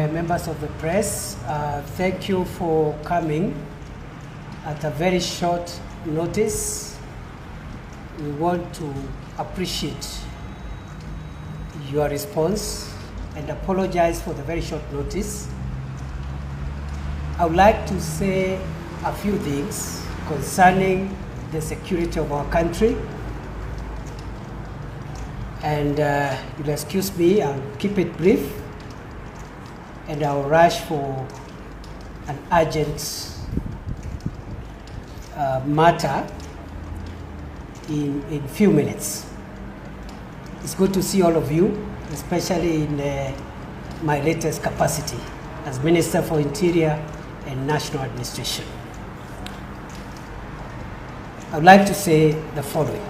members of the press. Thank you for coming at a very short notice. We want to appreciate your response and apologize for the very short notice. I would like to say a few things concerning the security of our country. And you'll excuse me, I'll keep it brief, and I'll rush for an urgent matter in few minutes. It's good to see all of you, especially in my latest capacity as Minister for Interior and National Administration. I would like to say the following.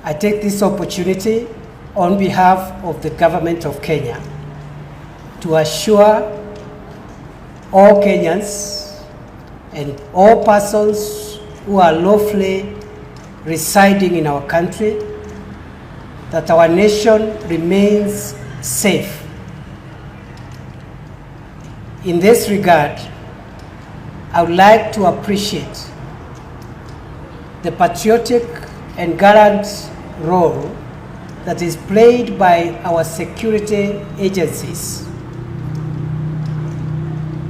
I take this opportunity on behalf of the government of Kenya to assure all Kenyans and all persons who are lawfully residing in our country that our nation remains safe. In this regard, I would like to appreciate the patriotic and gallant role that is played by our security agencies.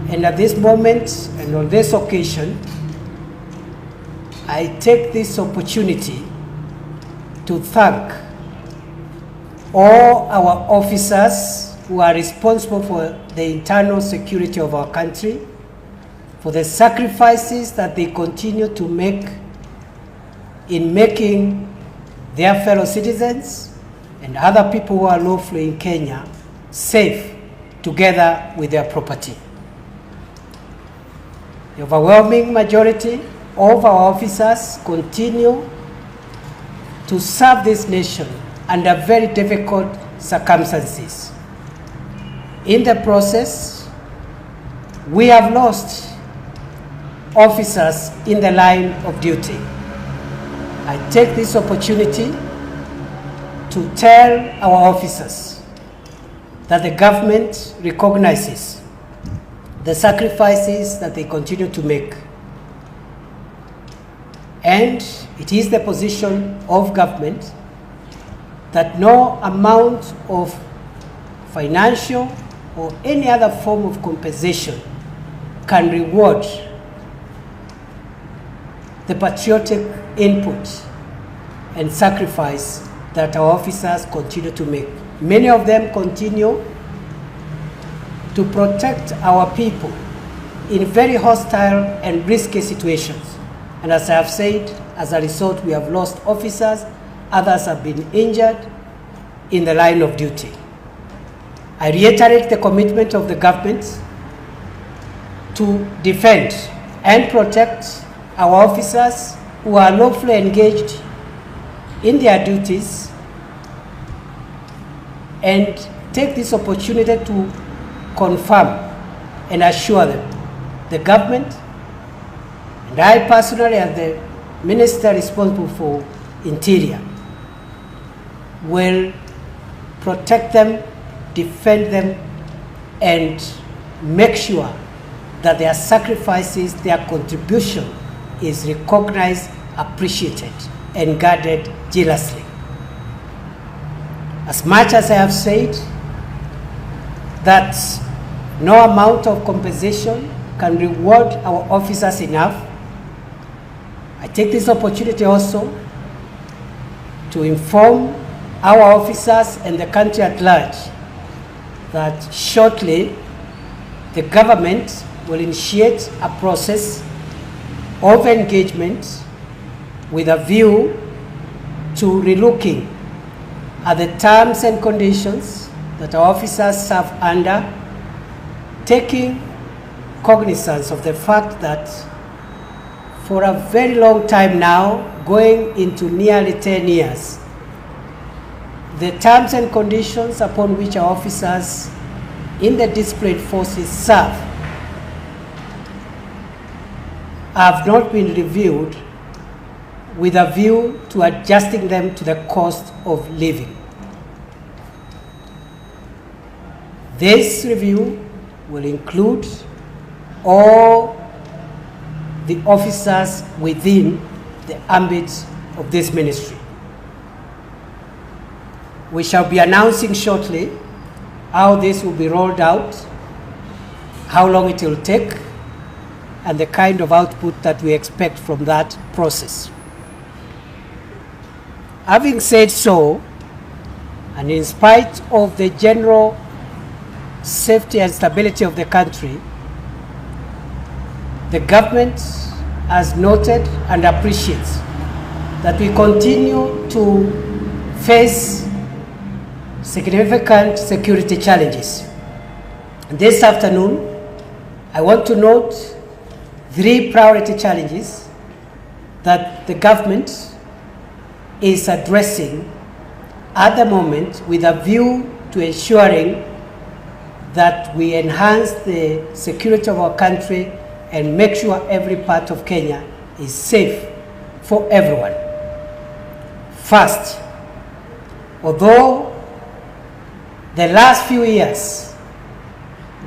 And at this moment and on this occasion, I take this opportunity to thank all our officers who are responsible for the internal security of our country, for the sacrifices that they continue to make in making their fellow citizens and other people who are lawfully in Kenya safe together with their property. The overwhelming majority of our officers continue to serve this nation under very difficult circumstances. In the process, we have lost officers in the line of duty. I take this opportunity to tell our officers that the government recognizes the sacrifices that they continue to make. And it is the position of government that no amount of financial or any other form of compensation can reward the patriotic input and sacrifice that our officers continue to make. Many of them continue to protect our people in very hostile and risky situations. And as I have said, as a result, we have lost officers, others have been injured in the line of duty. I reiterate the commitment of the government to defend and protect our officers who are lawfully engaged in their duties, and take this opportunity to confirm and assure them the government and I personally, as the minister responsible for Interior, will protect them, defend them, and make sure that their sacrifices, their contribution is recognized, appreciated, and guarded jealously. As much as I have said that no amount of compensation can reward our officers enough, I take this opportunity also to inform our officers and the country at large that shortly the government will initiate a process of engagement with a view to relooking at the terms and conditions that our officers serve under, taking cognizance of the fact that for a very long time now, going into nearly 10 years, the terms and conditions upon which our officers in the displayed forces serve have not been reviewed with a view to adjusting them to the cost of living. This review will include all the officers within the ambit of this ministry. We shall be announcing shortly how this will be rolled out, how long it will take, and the kind of output that we expect from that process. Having said so, and in spite of the general safety and stability of the country, the government has noted and appreciates that we continue to face significant security challenges. This afternoon, I want to note 3 priority challenges that the government is addressing at the moment with a view to ensuring that we enhance the security of our country and make sure every part of Kenya is safe for everyone. First, although the last few years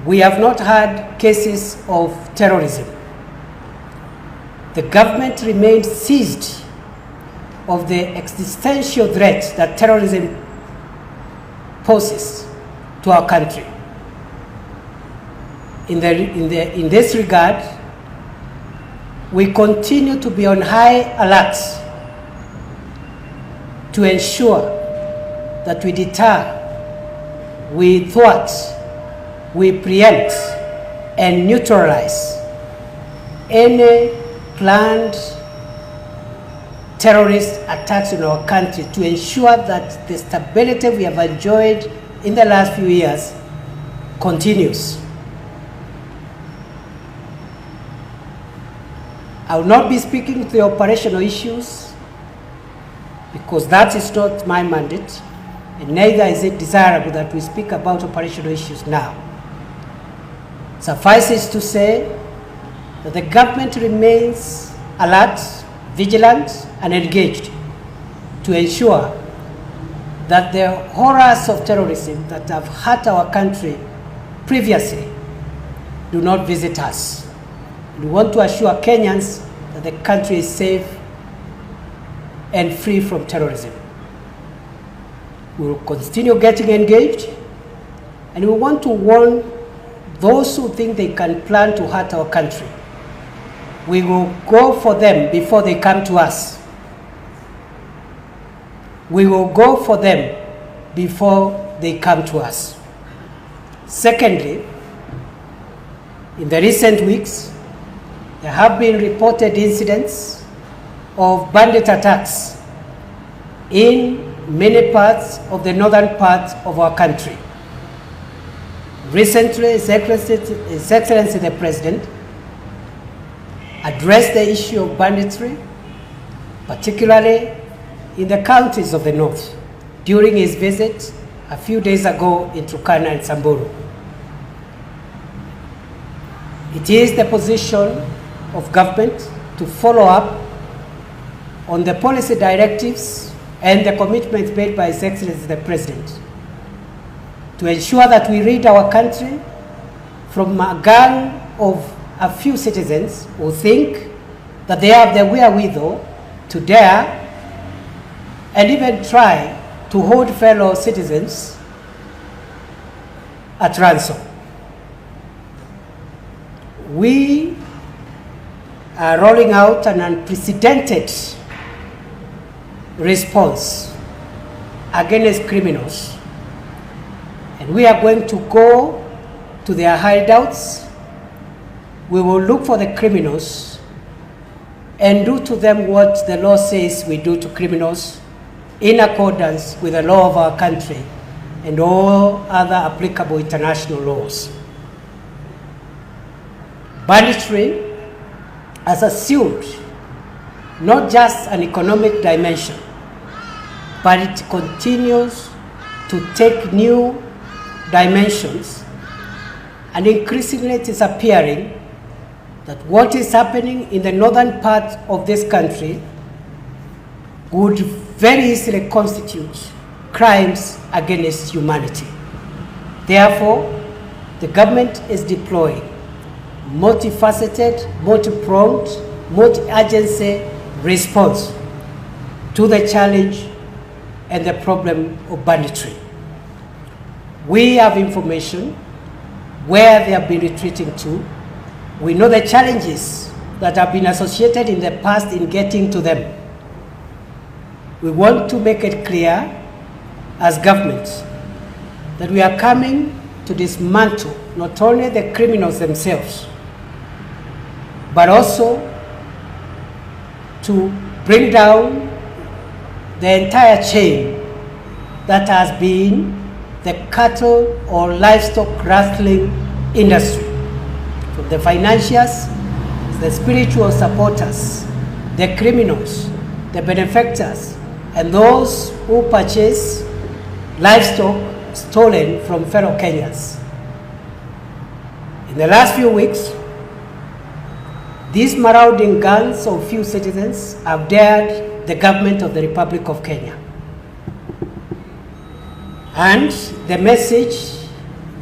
we have not had cases of terrorism, the government remains seized of the existential threat that terrorism poses to our country. In this regard, we continue to be on high alert to ensure that we deter, we thwart, we preempt and neutralize any planned terrorist attacks in our country, to ensure that the stability we have enjoyed in the last few years continues. I will not be speaking to the operational issues because that is not my mandate, and neither is it desirable that we speak about operational issues now. Suffices to say that the government remains alert, vigilant, and engaged to ensure that the horrors of terrorism that have hurt our country previously do not visit us. We want to assure Kenyans that the country is safe and free from terrorism. We will continue getting engaged, and we want to warn those who think they can plan to hurt our country. We will go for them before they come to us. We will go for them before they come to us. Secondly, in the recent weeks, there have been reported incidents of bandit attacks in many parts of the northern part of our country. Recently, His Excellency the President addressed the issue of banditry, particularly in the counties of the north, during his visit a few days ago in Turkana and Samburu. It is the position of government to follow up on the policy directives and the commitments made by His Excellency the President to ensure that we rid our country from a gang of a few citizens who think that they have the wherewithal to dare and even try to hold fellow citizens at ransom. We are rolling out an unprecedented response against criminals, and we are going to go to their hideouts. We will look for the criminals and do to them what the law says we do to criminals, in accordance with the law of our country and all other applicable international laws. Banditry has assumed not just an economic dimension, but it continues to take new dimensions, and increasingly it is appearing that what is happening in the northern part of this country would very easily constitute crimes against humanity. Therefore, the government is deploying multifaceted, multi-pronged, multi-agency response to the challenge and the problem of banditry. We have information where they have been retreating to. We know the challenges that have been associated in the past in getting to them. We want to make it clear as government that we are coming to dismantle not only the criminals themselves, but also to bring down the entire chain that has been the cattle or livestock rustling industry, from the financiers, the spiritual supporters, the criminals, the benefactors, and those who purchase livestock stolen from fellow Kenyans. In the last few weeks, these marauding gangs of few citizens have dared the government of the Republic of Kenya. And the message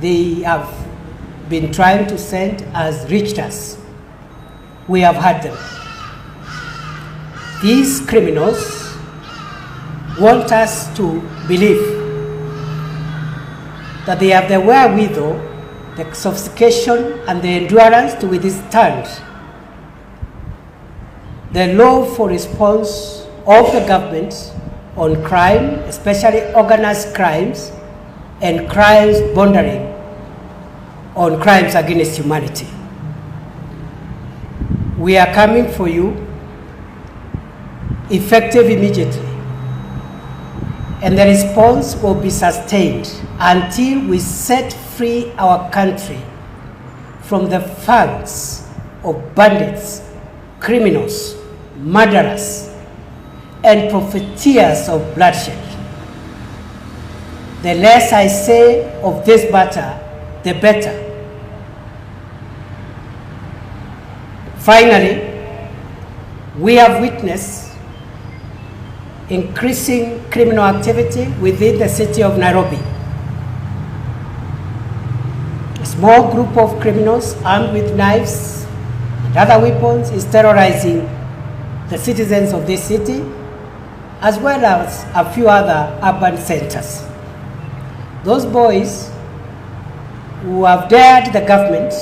they have been trying to send has reached us. We have heard them. These criminals want us to believe that they have the wherewithal, the sophistication, and the endurance to withstand the lawful response of the government on crime, especially organized crimes and crimes bordering on crimes against humanity. We are coming for you, effective immediately, and the response will be sustained until we set free our country from the fangs of bandits, criminals, murderers, and profiteers of bloodshed. The less I say of this matter, the better. Finally, we have witnessed increasing criminal activity within the city of Nairobi. A small group of criminals armed with knives and other weapons is terrorizing the citizens of this city, as well as a few other urban centers. Those boys who have dared the government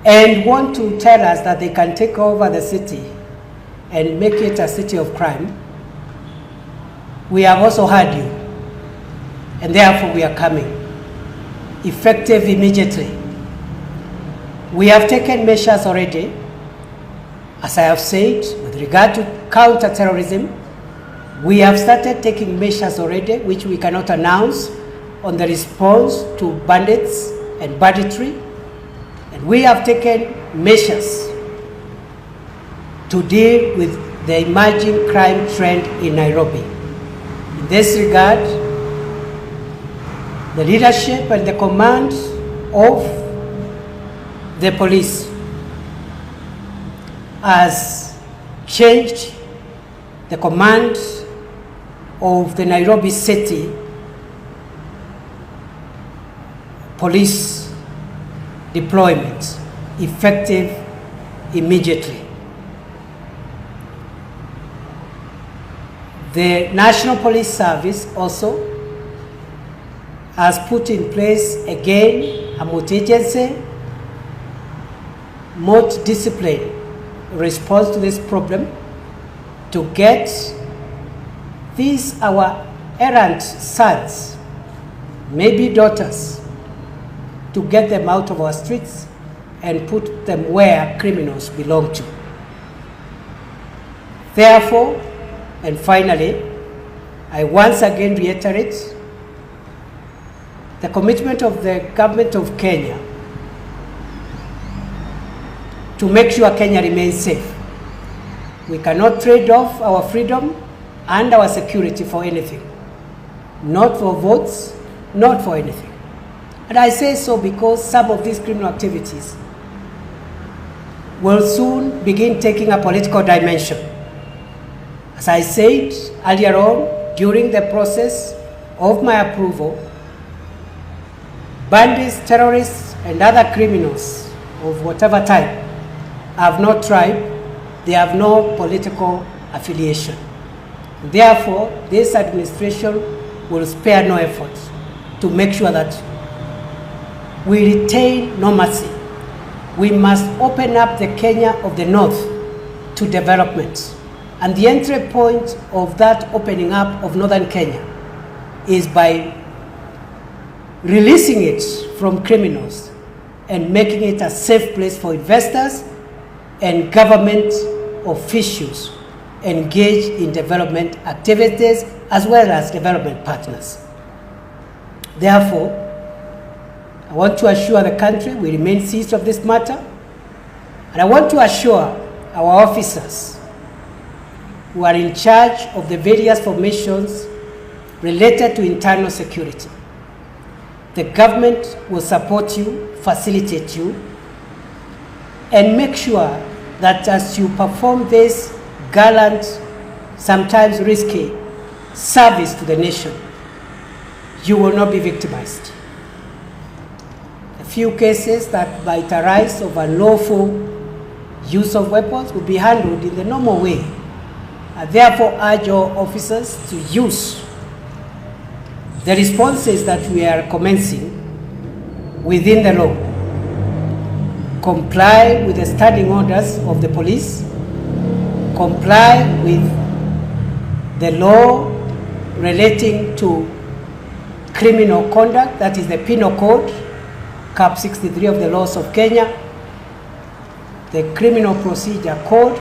and want to tell us that they can take over the city and make it a city of crime, we have also heard you, and therefore we are coming, effective immediately. We have taken measures already, as I have said, with regard to counter-terrorism. We have started taking measures already, which we cannot announce, on the response to bandits and banditry. And we have taken measures to deal with the emerging crime trend in Nairobi. In this regard, the leadership and the command of the police has changed the command of the Nairobi City police deployment, effective immediately. The National Police Service also has put in place again a multi-agency, multi-discipline response to this problem to get these our errant sons, maybe daughters, to get them out of our streets and put them where criminals belong to. Therefore, and finally, I once again reiterate the commitment of the government of Kenya to make sure Kenya remains safe. We cannot trade off our freedom and our security for anything. Not for votes, not for anything. And I say so because some of these criminal activities will soon begin taking a political dimension. As I said earlier on, during the process of my approval, Bandits, terrorists, and other criminals of whatever type have no tribe, they have no political affiliation. Therefore, this administration will spare no effort to make sure that we retain normalcy. We must open up the Kenya of the North to development. And the entry point of that opening up of Northern Kenya is by releasing it from criminals and making it a safe place for investors and government officials engaged in development activities as well as development partners. Therefore, I want to assure the country we remain seized of this matter, and I want to assure our officers who are in charge of the various formations related to internal security. The government will support you, facilitate you, and make sure that as you perform this gallant, sometimes risky service to the nation, you will not be victimized. A few cases that might arise of unlawful use of weapons will be handled in the normal way. I therefore urge all officers to use the responses that we are commencing within the law, comply with the standing orders of the police, comply with the law relating to criminal conduct, that is the Penal Code, Cap 63 of the laws of Kenya, the Criminal Procedure Code,